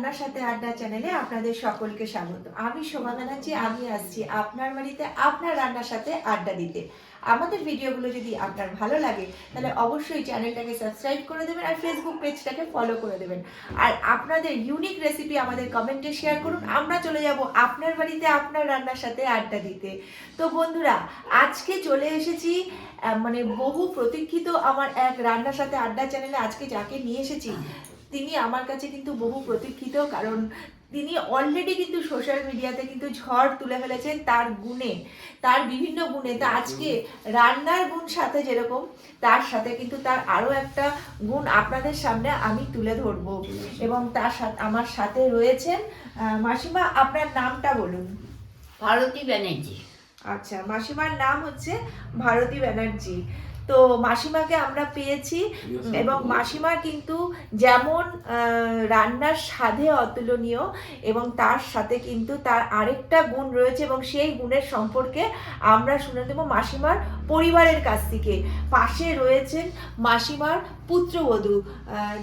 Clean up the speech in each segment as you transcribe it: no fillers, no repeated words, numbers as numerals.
রান্নার সাথে আড্ডা চ্যানেলে আপনাদের সকলকে স্বাগত। আমি শোভা ব্যানার্জি, আমি আসছি আপনার বাড়িতে আপনার রান্নার সাথে আড্ডা দিতে। আমাদের ভিডিওগুলো যদি আপনার ভালো লাগে তাহলে অবশ্যই চ্যানেলটাকে সাবস্ক্রাইব করে দেবেন আর ফেসবুক পেজটাকে ফলো করে দেবেন। আর আপনাদের ইউনিক রেসিপি আমাদের কমেন্টে শেয়ার করুন। আমরা চলে যাব আপনার বাড়িতে আপনার রান্নার সাথে আড্ডা দিতে। তো বন্ধুরা, আজকে চলে এসেছি মানে বহু প্রতীক্ষিত আমার এক রান্নার সাথে আড্ডা চ্যানেলে। আজকে যাকে নিয়ে এসেছি তিনি আমার কাছে কিন্তু বহু প্রতীক্ষিত, কারণ তিনি অলরেডি কিন্তু সোশ্যাল মিডিয়াতে কিন্তু ঝড় তুলে ফেলেছেন তার গুণে, তার বিভিন্ন গুণে। তা আজকে রান্নার গুণ সাথে যেরকম, তার সাথে কিন্তু তার আরও একটা গুণ আপনাদের সামনে আমি তুলে ধরবো। এবং তার সাথে আমার সাথে রয়েছেন মাসিমা। আপনার নামটা বলুন। ভারতী ব্যানার্জি। আচ্ছা, মাসিমার নাম হচ্ছে ভারতী ব্যানার্জি। তো মাসিমাকে আমরা পেয়েছি এবং মাসিমার কিন্তু যেমন রান্নার স্বাদে অতুলনীয়, এবং তার সাথে কিন্তু তার আরেকটা গুণ রয়েছে, এবং সেই গুণের সম্পর্কে আমরা শুনে দেব মাসিমার পরিবারের কাছ থেকে। পাশে রয়েছেন মাসিমার পুত্রবধূ।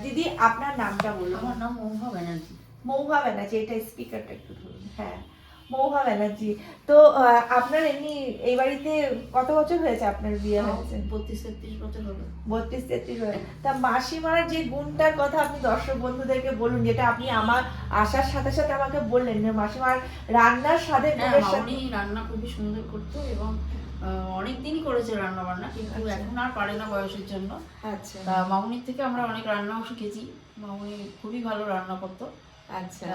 দিদি, আপনার নামটা বলুন। আমার নাম মৌহা ব্যানার্জি। মৌহা ব্যানার্জি, এটা স্পিকারটা একটু ধরুন। হ্যাঁ, মৌহা ব্যানার্জি। তো আপনার এমনি এই বাড়িতে কত বছর হয়েছে আপনার বিয়ে হয়েছে? 32-33 বছর হবে। 32-33 হয়ে। তা মাসিমার যে গুণটার কথা আপনি দর্শক বন্ধুদেরকে বলুন, যেটা আপনি আমার আসার সাথে সাথে আমাকে বললেন যে মাসিমার রান্নার স্বাদের গুণের সাথে। মামনি রান্না খুবই সুন্দর করতো এবং অনেক দিনই করেছে রান্না বান্না, কিন্তু এখন আর পারে না বয়সের জন্য। আচ্ছা, তা মামনির থেকে আমরা অনেক রান্নাও শিখেছি। মামনি খুবই ভালো রান্না করতো। আচ্ছা।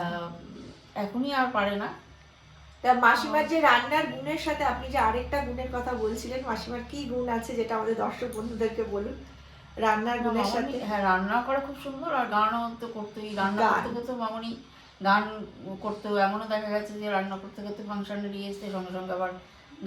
এখনই আর পারে না। তা মাসিমার যে রান্নার গুণের সাথে আপনি যে আরেকটা গুণের কথা বলছিলেন, মাসিমার কি গুণ আছে যেটা আমাদের দর্শক বন্ধুদেরকে বলুন রান্নার গুণের সাথে? হ্যাঁ, রান্না করা খুব সুন্দর, আর গানও তো করতোই। রান্না করতে করতে মামনি গান করতো। এমনও দেখা গেছে যে রান্না করতে করতে ফাংশনে নিয়ে এসে সঙ্গে সঙ্গে আবার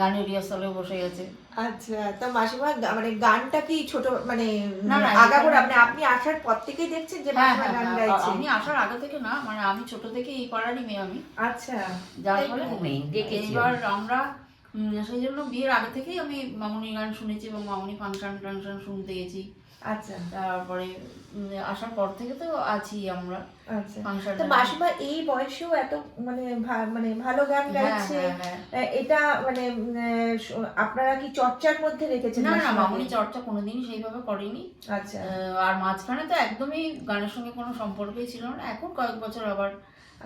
গানের রিহার্সালেও বসে গেছে। আচ্ছা, তা মাসিমা মানে গানটা কি ছোট মানে না, আগাগোড়া আপনি আসার পর থেকেই দেখছেন যে মাসিমা গান গাইছে? আমি আসার আগে থেকে না, মানে আমি ছোট থেকে এই পাড়ারই মেয়ে আমি। আচ্ছা, যার ফলে এইবার আমরা সেই জন্য বিয়ের আগে থেকেই আমি মামনি গান শুনেছি এবং মামনি ফাংশন টাংশন শুনতে গেছি। আচ্ছা, তারপরে আসার পর থেকে তো আছি আমরা। আচ্ছা। ফাংশন তো মাসিমা এই বয়সেও এত মানে মানে ভালো গান গাইছে, এটা মানে আপনারা কি চর্চার মধ্যে রেখেছেন? না না, মামনি চর্চা কোনোদিনই সেইভাবে করেনি। আচ্ছা। আর মাঝখানে তো একদমই গানের সঙ্গে কোনো সম্পর্কই ছিল না। এখন কয়েক বছর আবার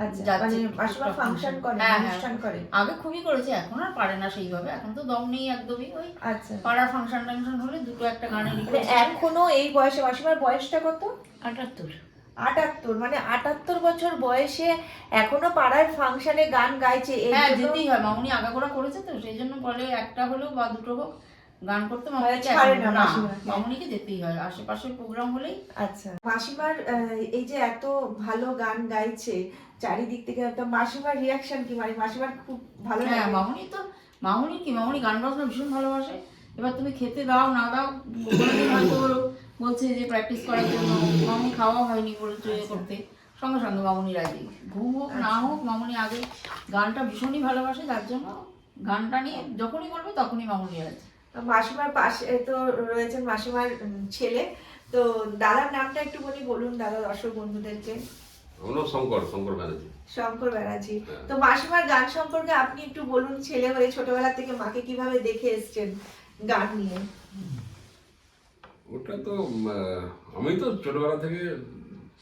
আচ্ছা, মানে মাসিমা ফাংশন করে, অনুষ্ঠান করে। আগে খুবই করেছে, এখন আর পারে না সেইভাবে। এখন তো দম নেই একদমই। ওই আচ্ছা, পাড়ার ফাংশন টাংশন হলে দুটো একটা গানের এখনো এই বয়সে মাসিমার বয়সটা কত? 78। 78, মানে 78 বছর বয়সে এখনো পাড়ার ফাংশনে গান গাইছে। হ্যাঁ, যেতেই হয়। মামনি আগাগোড়া করেছে তো সেই জন্য বলে একটা হলেও বা দুটো হোক গান করতে মামনিকে যেতেই হয় আশেপাশের প্রোগ্রাম হলেই। আচ্ছা, মাসিমার এই যে এত ভালো গান গাইছে চারিদিক থেকে, তো মাসিমার রিয়াকশন কি? মানে মাসিমার খুব ভালো লাগে? হ্যাঁ, মামনি গান বাজনা ভীষণ ভালোবাসে। এবার তুমি খেতে দাও না দাও, কোনোদিন হয়তো বলছে যে প্র্যাকটিস করার জন্য, মামনি খাওয়া হয়নি বলছে করতে, সঙ্গে সঙ্গে মামনি রাজি। ঘুম হোক না হোক, মামনি আগে গানটা ভীষণই ভালোবাসে, যার জন্য গানটা নিয়ে যখনই বলবে তখনই মামনি রাজি। মাসিমার পাশে তো রয়েছেন মাসিমার ছেলে। তো দাদার নামটা একটু বলুন দাদা দর্শক বন্ধুদেরকে। শঙ্কর ব্যানার্জি। শঙ্কর ব্যানার্জি। তো মাসিমার গান সম্পর্কে আপনি একটু বলুন, ছেলে হয়ে ছোটবেলা থেকে মাকে কিভাবে দেখে এসেছেন গান নিয়ে? ওটা তো আমি তো ছোটবেলা থেকে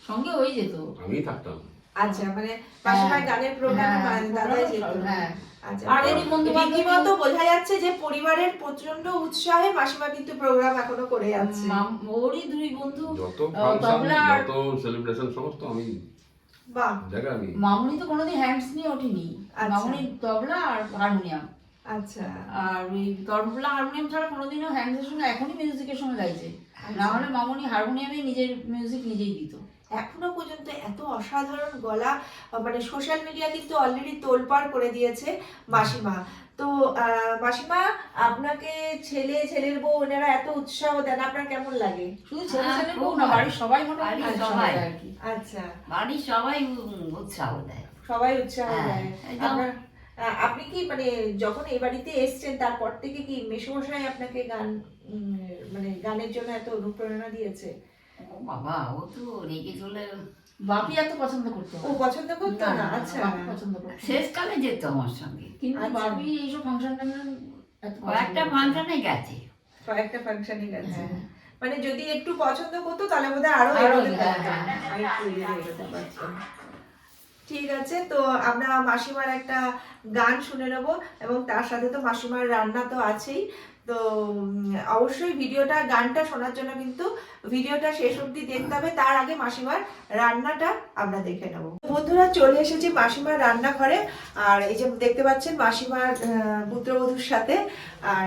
সঙ্গে হয়ে যেত, আমি থাকতাম। আচ্ছা, মানে মাসিমার গানের প্রোগ্রামে দাদাই যেত। আচ্ছা, আর রীতিমতো বোঝা যাচ্ছে যে পরিবারের প্রচন্ড উৎসাহে মাসিমা কিন্তু প্রোগ্রাম এখনো করে যাচ্ছে। ওরই দুই বন্ধু যত ফাংশন যত সেলিব্রেশন সমস্ত আমি জায়গা আমি। মামনি তো কোনোদিন হ্যান্ডস নিয়ে ওঠেনি। মামনি তবলা আর হারমোনিয়াম। আচ্ছা, আর ওই তবলা হারমোনিয়াম ছাড়া কোনোদিনও হ্যান্ডসের সঙ্গে এখনই মিউজিকের সঙ্গে গাইছে। না হলে মামনি হারমোনিয়ামে নিজের মিউজিক নিজেই দিত। এখনো পর্যন্ত এত অসাধারণ গলা, মানে সোশ্যাল মিডিয়া কিন্তু অলরেডি তোলপাড় করে দিয়েছে মাসিমা। তো মাসিমা, আপনাকে ছেলের বউ ওনারা এত উৎসাহ দেন, আপনার কেমন লাগে? শুধু ছেলের বউ না, বাড়ির সবাই মোটামুটি সবাই আর কি। আচ্ছা, বাড়ির সবাই উৎসাহ দেয়। সবাই উৎসাহ দেয়। একদম। আপনি কি মানে যখন এই বাড়িতে এসেছেন তারপর থেকে কি মেসোমশাই আপনাকে গান মানে গানের জন্য এত অনুপ্রেরণা দিয়েছে? ও বাবা, ও তো রেগে চলে বাপি এত পছন্দ করতো ও পছন্দ করতো না? আচ্ছা। বাপি পছন্দ করতো না। শেষকালে যেত আমার সঙ্গে, কিন্তু আচ্ছা। বাপি এইসব ফাংশন টাংশন এত পছন্দ কয়েকটা করতো না। ফাংশনে গেছে। কয়েকটা ফাংশনে গেছে। হ্যাঁ। মানে যদি একটু পছন্দ করতো তাহলে বোধহয় আরো আরো এগোতে হ্যাঁ, পারতো। হ্যাঁ। আরেকটু এগোতে পারতো। ঠিক আছে, তো আমরা মাসিমার একটা গান শুনে নেব এবং তার সাথে তো মাসিমার রান্না তো আছেই। তো অবশ্যই ভিডিওটা, গানটা শোনার জন্য কিন্তু ভিডিওটা শেষ অবধি দেখতে হবে। তার আগে মাসিমার রান্নাটা আমরা দেখে নেব। বন্ধুরা, চলে এসেছি মাসিমার রান্নাঘরে। আর এই যে দেখতে পাচ্ছেন মাসিমার পুত্রবধূর সাথে। আর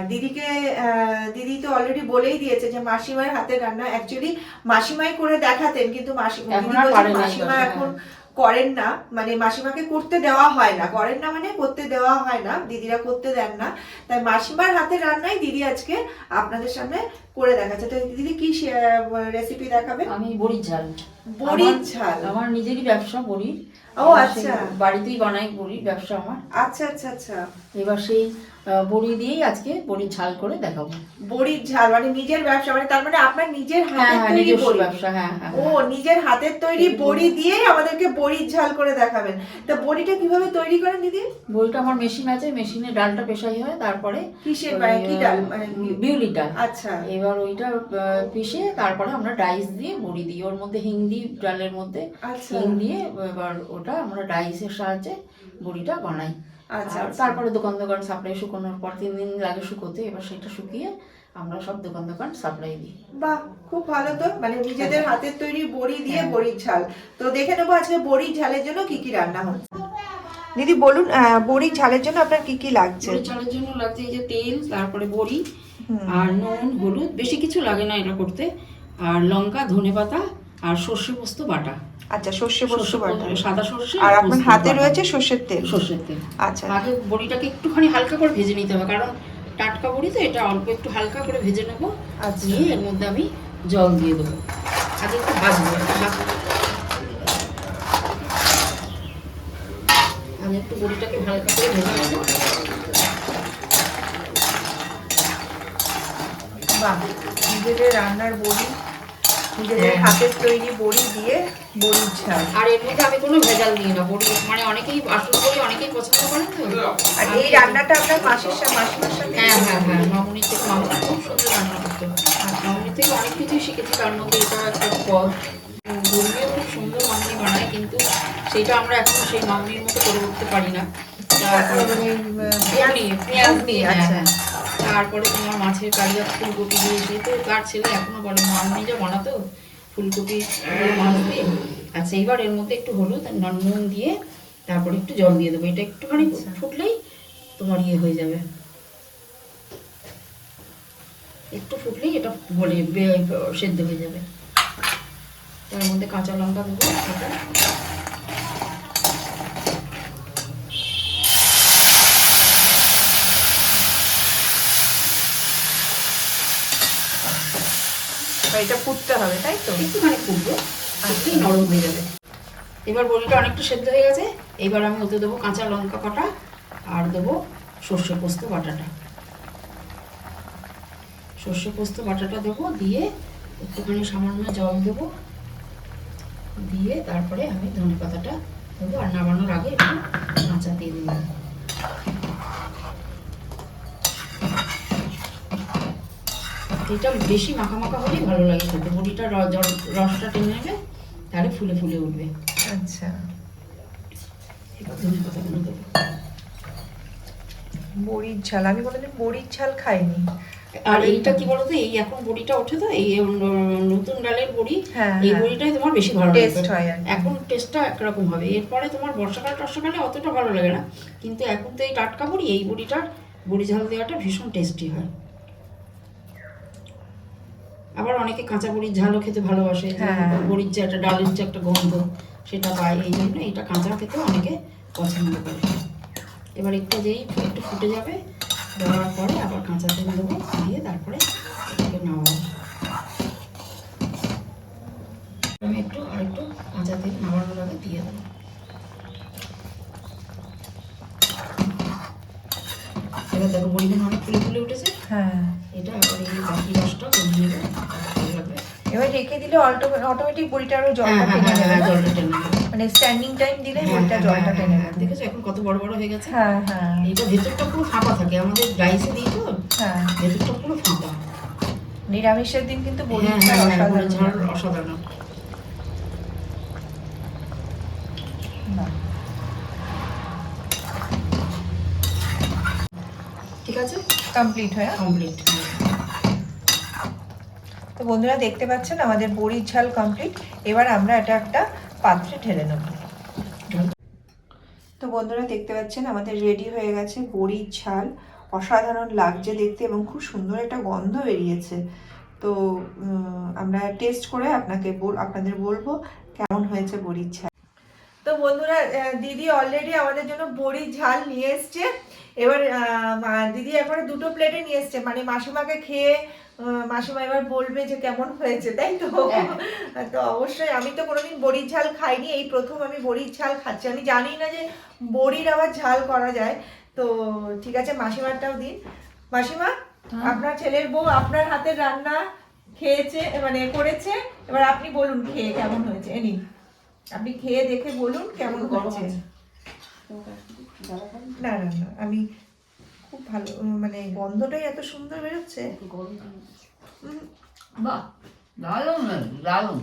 দিদি তো অলরেডি বলেই দিয়েছে যে মাসিমার হাতের রান্না অ্যাকচুয়ালি মাসিমাই করে দেখাতেন, কিন্তু এখন আর পারে না মাসিমা এগুলো, এখন করেন না, মানে মাসিমাকে করতে দেওয়া হয় না, করেন না মানে করতে দেওয়া হয় না, দিদিরা করতে দেন না। তাই মাসিমার হাতের রান্নাই দিদি আজকে আপনাদের সামনে করে দেখাচ্ছে। তো দিদি কি রেসিপি দেখাবে? আমি বড়ির ঝাল। বড়ির ঝাল। আমার নিজেরই ব্যবসা বড়ির। ও আচ্ছা। বাড়িতেই বানাই বড়ির ব্যবসা আমার। আচ্ছা আচ্ছা আচ্ছা। এবার সেই বড়ি দিয়েই আজকে বড়ির ঝাল করে দেখাবো। বড়ির ঝাল মানে নিজের ব্যবসা, মানে তার মানে আপনার নিজের হাতের তৈরি নিজস্ব বড়ি। ব্যবসা। হ্যাঁ হ্যাঁ। ও নিজের হাতের তৈরি বড়ি দিয়ে আমাদেরকে বড়ির ঝাল করে দেখাবেন। তা বড়িটা কিভাবে তৈরি করেন দিদি? বড়িটা আমার মেশিন আছে, মেশিনে ডালটা পেশাই হয়, তারপরে কিসের কি ডাল? মানে বিউলির ডাল। আচ্ছা। এবার ওইটা পিষে তারপরে আমরা ডাইস দিয়ে বড়ি দিই, ওর মধ্যে হিং দিই, ডালের মধ্যে আচ্ছা। হিং দিয়ে এবার ওটা আমরা ডাইসের সাহায্যে বড়িটা বানাই। আচ্ছা, আর আচ্ছা। তারপরে দোকান সাপ্লাই শুকানোর পর 3 দিন লাগে শুকোতে, এবার সেটা শুকিয়ে আমরা সব দোকান সাপ্লাই দিই। বাহ, খুব ভালো তো, মানে নিজেদের হাতের তৈরি বড়ি দিয়ে হ্যাঁ। বড়ির ঝাল। তো দেখে নেবো আজকে বড়ির ঝালের জন্য কি কি রান্না হচ্ছে। দিদি বলুন, বড়ির ঝালের জন্য আপনার কি কি লাগছে? বড়ির ঝালের জন্য লাগছে এই যে তেল, তারপরে বড়ি আর নুন হলুদ, বেশি কিছু লাগে না এটা করতে, আর লঙ্কা, ধনেপাতা আর সর্ষে পোস্ত বাটা। আচ্ছা, সর্ষে পোস্ত বাটা, সাদা সর্ষে আর আপনার পোস্ত হাতে বাটা। রয়েছে সর্ষের তেল। সর্ষের তেল। আচ্ছা। আগে বড়িটাকে একটুখানি হালকা করে ভেজে নিতে হবে, কারণ টাটকা বড়ি তো, এটা অল্প একটু হালকা করে ভেজে নেবো। আচ্ছা। নিয়ে এর মধ্যে আমি জল দিয়ে দেবো। আগে একটু ভাজবো, আমি একটু বড়িটাকে হালকা করে ভেজে নেবো। বাহ, নিজেদের রান্নার বড়ি, নিজেদের হাতের তৈরি বড়ি দিয়ে বড়ির ঝাল। আর এর মধ্যে আমি কোনো ভেজাল দিই না। বড়ি মানে অনেকেই আসল বড়ি অনেকেই পছন্দ করেন তো। আর এই রান্নাটা আপনার মাসিমার সাথে? হ্যাঁ হ্যাঁ হ্যাঁ, মামুনির থেকে, মামুনি খুব সুন্দর রান্না করতে। মামুনির থেকে অনেক কিছুই শিখেছি, তার মধ্যে এটা একটা পদ। বড়িও খুব সুন্দর মামুনি বানায়, কিন্তু সেইটা আমরা এখন সেই মামুনির মতো করে উঠতে পারি না। পেঁয়াজ দিয়ে, আচ্ছা। তারপরে তোমার মাছের কারি, ফুলকপি দিয়ে দিয়ে, তো তার ছেলে এখনো বলে মামুনি যা বানাতো ফুলকপি দিয়ে মাছ দিয়ে। আচ্ছা, এবার এর মধ্যে একটু হলুদ আর নুন দিয়ে তারপরে একটু জল দিয়ে দেবো। এটা একটুখানি ফুটলেই তোমার ইয়ে হয়ে যাবে, একটু ফুটলেই এটা বলে সেদ্ধ হয়ে যাবে। তার মধ্যে কাঁচা লঙ্কা দেবো, এটা ফুটতে হবে, তাই তো? একটুখানি ফুটবে, একটুই নরম হয়ে যাবে। এবার বড়িটা অনেকটা সেদ্ধ হয়ে গেছে। এবার আমি ওতে দেবো কাঁচা লঙ্কা কাটা আর দেবো সর্ষে পোস্ত বাটাটা। সর্ষে পোস্ত বাটাটা দেবো, দিয়ে একটুখানি সামান্য জল দেবো, দিয়ে তারপরে আমি ধনেপাতাটা দেবো, আর নামানোর আগে একটু কাঁচা তেল দেবো। এটা বেশি মাখা মাখা হলেই ভালো লাগে খেতে, বড়িটা রসটা টেনে নেবে, তাহলে ফুলে ফুলে উঠবে। আচ্ছা। এবার ধনেপাতাগুলো দেবো। বড়ির ঝাল আমি কোনোদিন বড়ির ঝাল খাইনি। আর এইটা কি বলতো, এই এখন বড়িটা ওঠে তো, এই নতুন ডালের বড়ি, হ্যাঁ, এই হ্যাঁ। বড়িটাই তোমার বেশি ভালো লাগে। টেস্ট হয় আর কি। এখন টেস্টটা একরকম হবে, এরপরে তোমার বর্ষাকালে অতটা ভালো লাগে না, কিন্তু এখন তো এই টাটকা বড়ি, এই বড়িটার বড়ি ঝাল দেওয়াটা ভীষণ টেস্টি হয়। আবার অনেকে কাঁচা বড়ির ঝালও খেতে ভালোবাসে, হ্যাঁ। বড়ির যে একটা ডালের যে একটা গন্ধ সেটা পায়, এই জন্য এটা কাঁচা খেতেও অনেকে পছন্দ করে। এবার একটু ফুটে যাবে, দেওয়ার পরে আবার কাঁচা তেল দেবো, দিয়ে তারপরে এটাকে নামাবো। আমি আরেকটু কাঁচা তেল নামানোর আগে দিয়ে দেবো। এবার দেখো বড়িগুলো অনেক ফুলে ফুলে উঠেছে। হ্যাঁ। এটা আবার এই বাকি রসটা কমিয়ে নেবে, ভালো লাগবে। এবার রেখে দিলে অটোমেটিক বড়িটা আরো হ্যাঁ জলটা হ্যাঁ টেনে হ্যাঁ নেবে না? জলটা টেনে নেবে। মানে স্ট্যান্ডিং টাইম দিলে হ্যাঁ, বড়িটা হ্যাঁ, জলটা হ্যাঁ, টেনে হ্যাঁ, নেবে। দেখেছো এখন কত বড় বড় হয়ে গেছে। হ্যাঁ হ্যাঁ এইটা ভেতরটা পুরো ফাঁপা থাকে, আমাদের রাইসে দিই তো হ্যাঁ। ভেতরটা পুরো ফাঁপা। নিরামিষের দিন কিন্তু বড়ির হ্যাঁ ঝাল হ্যাঁ হ্যাঁ, বড়ির ঝাল অসাধারণ। অসাধারণ। বাহ। ঠিক আছে, কমপ্লিট হয়ে কমপ্লিট। তো বন্ধুরা দেখতে পাচ্ছেন আমাদের বড়ির ঝাল কমপ্লিট। এবার আমরা এটা একটা পাত্রে ঢেলে নেব। তো বন্ধুরা দেখতে পাচ্ছেন আমাদের রেডি হয়ে গেছে বড়ির ঝাল। অসাধারণ লাগছে দেখতে এবং খুব সুন্দর একটা গন্ধ বেরিয়েছে। তো আমরা টেস্ট করে আপনাদের বলবো কেমন হয়েছে বড়ির ঝাল। তো বন্ধুরা দিদি অলরেডি আমাদের জন্য বড়ির ঝাল নিয়ে এসছে। এবার দিদি একবারে 2টো প্লেটে নিয়ে এসছে, মানে মাসিমাকে খেয়ে মাসিমা এবার বলবে যে কেমন হয়েছে, তাই তো? তো অবশ্যই আমি তো কোনোদিন বড়ির ঝাল খাইনি, এই প্রথম আমি বড়ির ঝাল খাচ্ছি। আমি জানি না যে বড়ির আবার ঝাল করা যায়। তো ঠিক আছে, মাসিমারটাও দিন। মাসিমা, আপনার ছেলের বউ আপনার হাতের রান্না খেয়েছে, মানে করেছে। এবার আপনি বলুন খেয়ে কেমন হয়েছে। নিন, আপনি খেয়ে দেখে বলুন কেমন হয়েছে। না না না, আমি খুব ভালো, মানে গন্ধটাই এত সুন্দর বেরোচ্ছে। বাহ, দারুণ লাগছে, দারুণ।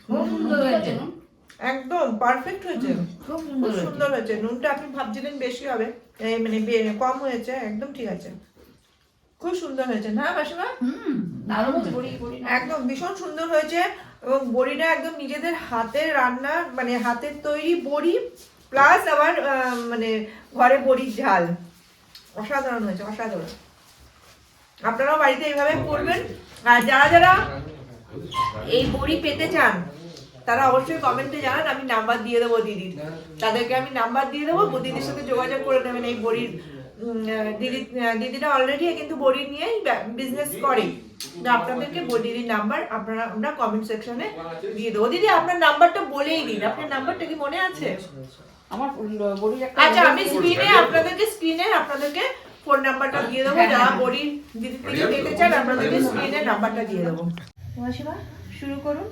খুব সুন্দর হয়েছে। একদম পারফেক্ট হয়েছে, খুব খুব সুন্দর সুন্দর হয়েছে। নুনটা আপনি ভাবছিলেন বেশি হবে, মানে কম হয়েছে, একদম ঠিক আছে। খুব সুন্দর হয়েছে না মাসিমা? দারুণ একদম ভীষণ সুন্দর হয়েছে। এবং বড়িটা একদম নিজেদের হাতের রান্না, মানে হাতের তৈরি বড়ি প্লাস আবার মানে ঘরে বড়ির ঝাল। অসাধারণ হয়েছে, অসাধারণ। আপনারাও বাড়িতে এইভাবে করবেন। আর যারা যারা এই বড়ি পেতে চান তারা অবশ্যই কমেন্টে জানান, আমি নাম্বার দিয়ে দেবো দিদির। তাদেরকে আমি নাম্বার দিয়ে দেবো, দিদির সাথে যোগাযোগ করে নেবেন এই বড়ির। দিদিরা অলরেডি কিন্তু বড়ি নিয়েই বিজনেস করে। আপনাদেরকে দিদির নাম্বার আমরা কমেন্ট সেকশনে দিয়ে দেবো। দিদি আপনার নাম্বারটা বলেই দিন, আপনার নাম্বারটা কি মনে আছে? আমার বড়ির একটা আচ্ছা, আমি স্ক্রিনে আপনাদেরকে ফোন নাম্বারটা দিয়ে দেবো। যারা বড়ির দিদি থেকে পেতে চান আপনাদেরকে স্ক্রিনে নাম্বারটা দিয়ে দেবো। মাসিমা শুরু করুন।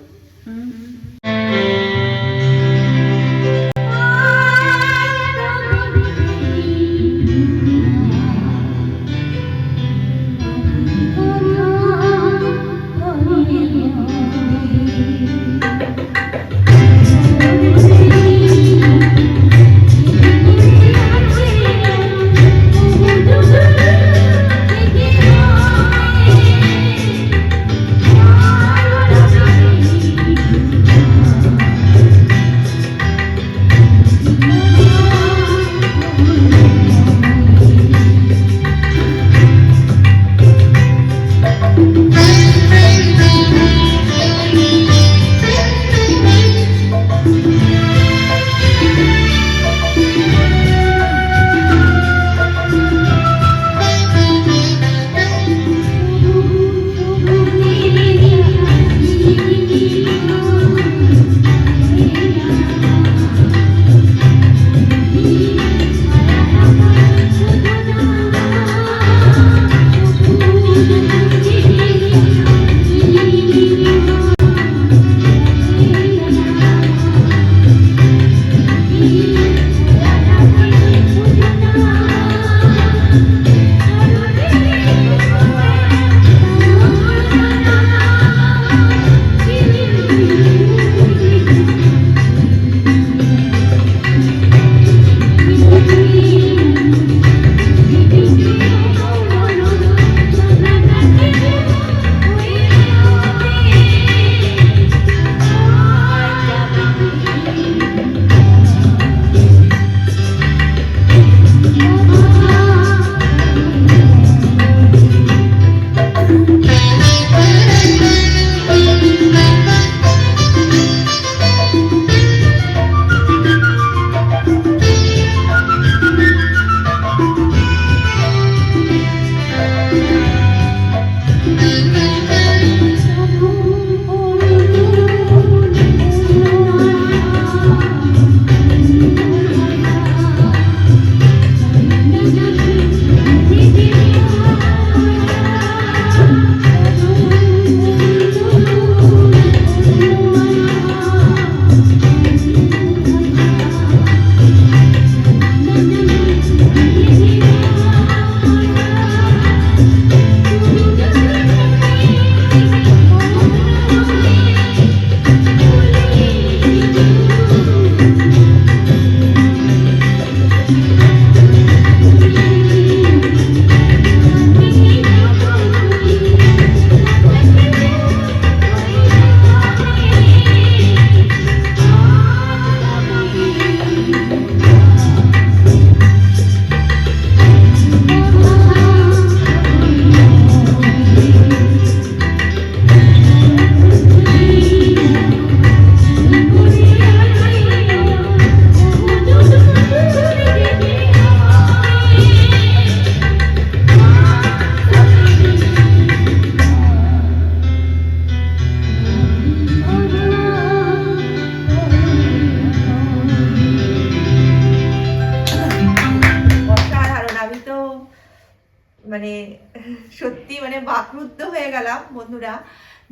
হয়ে গেলাম বন্ধুরা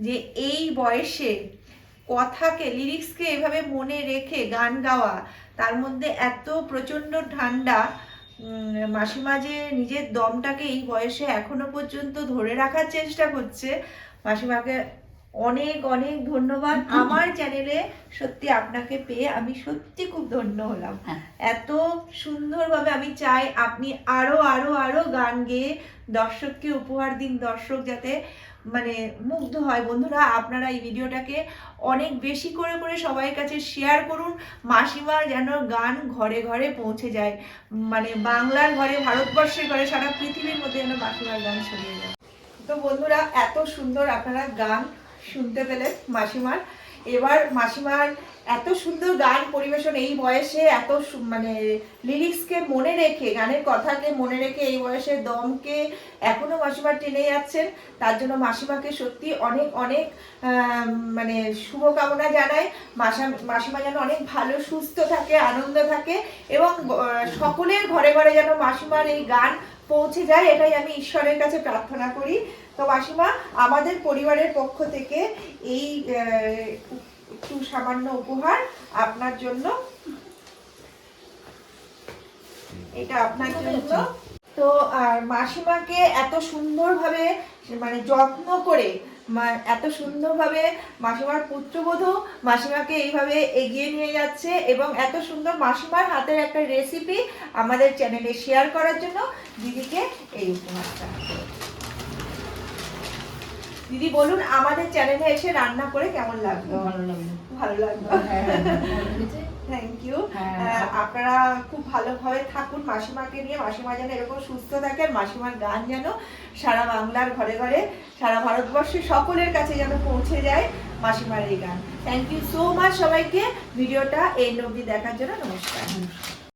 যে এই বয়সে কথাকে লিরিক্সকে এভাবে মনে রেখে গান গাওয়া, তার মধ্যে এত প্রচণ্ড ঠান্ডা। মাসিমা যে নিজের দমটাকে এই বয়সে এখনো পর্যন্ত ধরে রাখার চেষ্টা করছে, মাসিমাকে অনেক অনেক ধন্যবাদ। আমার চ্যানেলে সত্যি আপনাকে পেয়ে আমি সত্যি খুব ধন্য হলাম। হ্যাঁ। এত সুন্দরভাবে আমি চাই আপনি আরো আরো আরো গান গেয়ে দর্শককে উপহার দিন, দর্শক যাতে মানে মুগ্ধ হয়। বন্ধুরা আপনারা এই ভিডিওটাকে অনেক বেশি করে করে সবার কাছে শেয়ার করুন, মাসিমার যেন গান ঘরে ঘরে পৌঁছে যায়, মানে বাংলার ঘরে, ভারতবর্ষের ঘরে, সারা পৃথিবীর মধ্যে যেন মাসিমার গান ছড়িয়ে যায়। তো বন্ধুরা এত সুন্দর আপনারা গান শুনতে পেলেন মাসিমার। এবার মাসিমার এত সুন্দর গান পরিবেশন এই বয়সে, এত মানে লিরিক্সকে মনে রেখে, গানের কথাকে মনে রেখে এই বয়সে দমকে এখনো মাসিমা টেনে যাচ্ছেন, তার জন্য মাসিমাকে সত্যি অনেক অনেক মানে শুভকামনা জানাই। মাসিমা যেন অনেক ভালো সুস্থ থাকে, আনন্দ থাকে, এবং সকলের ঘরে ঘরে যেন মাসিমার এই গান পৌঁছে যায়, এটাই আমি ঈশ্বরের কাছে প্রার্থনা করি। তো মাসিমা, আমাদের পরিবারের পক্ষ থেকে এই একটু সামান্য উপহার আপনার জন্য, এটা আপনার জন্য। তো আর মাসিমাকে এত সুন্দরভাবে মানে যত্ন করে, এত সুন্দরভাবে মাসিমার পুত্রবধূ মাসিমাকে এইভাবে এগিয়ে নিয়ে যাচ্ছে, এবং এত সুন্দর মাসিমার হাতের একটা রেসিপি আমাদের চ্যানেলে শেয়ার করার জন্য দিদিকে এই উপহারটা। দিদি বলুন আমাদের চ্যানেলে এসে রান্না করে কেমন লাগলো? ভালো লাগলো। ভালো লাগলো, থ্যাংক ইউ। হ্যাঁ। আপনারা খুব ভালোভাবে থাকুন মাসিমাকে নিয়ে, মাসিমা যেন এরকম সুস্থ থাকে, আর মাসিমার গান যেন সারা বাংলার ঘরে ঘরে, সারা ভারতবর্ষের সকলের কাছে যেন পৌঁছে যায় মাসিমার এই গান। থ্যাংক ইউ সো মাচ সবাইকে ভিডিওটা এই অবধি দেখার জন্য। নমস্কার।